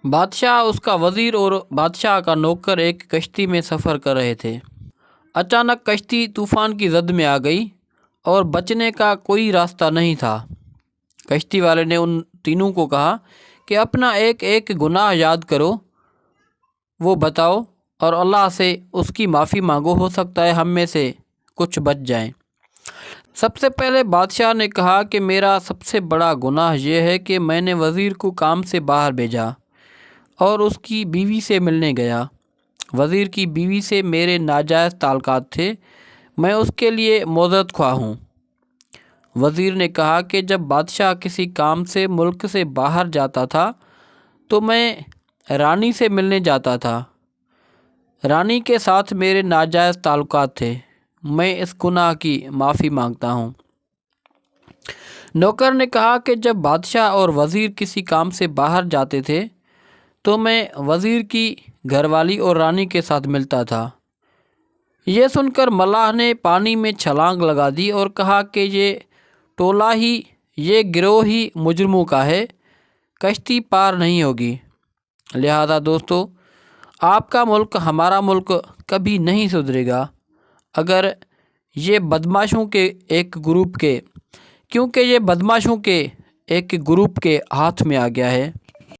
بادشاہ، اس کا وزیر اور بادشاہ کا نوکر ایک کشتی میں سفر کر رہے تھے۔ اچانک کشتی طوفان کی زد میں آ گئی اور بچنے کا کوئی راستہ نہیں تھا۔ کشتی والے نے ان تینوں کو کہا کہ اپنا ایک ایک گناہ یاد کرو، وہ بتاؤ اور اللہ سے اس کی معافی مانگو، ہو سکتا ہے ہم میں سے کچھ بچ جائیں۔ سب سے پہلے بادشاہ نے کہا کہ میرا سب سے بڑا گناہ یہ ہے کہ میں نے وزیر کو کام سے باہر بھیجا اور اس کی بیوی سے ملنے گیا۔ وزیر کی بیوی سے میرے ناجائز تعلقات تھے، میں اس کے لیے معذرت خواہ ہوں۔ وزیر نے کہا کہ جب بادشاہ کسی کام سے ملک سے باہر جاتا تھا تو میں رانی سے ملنے جاتا تھا۔ رانی کے ساتھ میرے ناجائز تعلقات تھے، میں اس گناہ کی معافی مانگتا ہوں۔ نوکر نے کہا کہ جب بادشاہ اور وزیر کسی کام سے باہر جاتے تھے تو میں وزیر کی گھر والی اور رانی کے ساتھ ملتا تھا۔ یہ سن کر ملاح نے پانی میں چھلانگ لگا دی اور کہا کہ یہ ٹولہ ہی، یہ گروہ ہی مجرموں کا ہے، کشتی پار نہیں ہوگی۔ لہذا دوستو، آپ کا ملک، ہمارا ملک کبھی نہیں سدھرے گا اگر یہ بدماشوں کے ایک گروپ کے، کیونکہ یہ بدماشوں کے ایک گروپ کے ہاتھ میں آ گیا ہے۔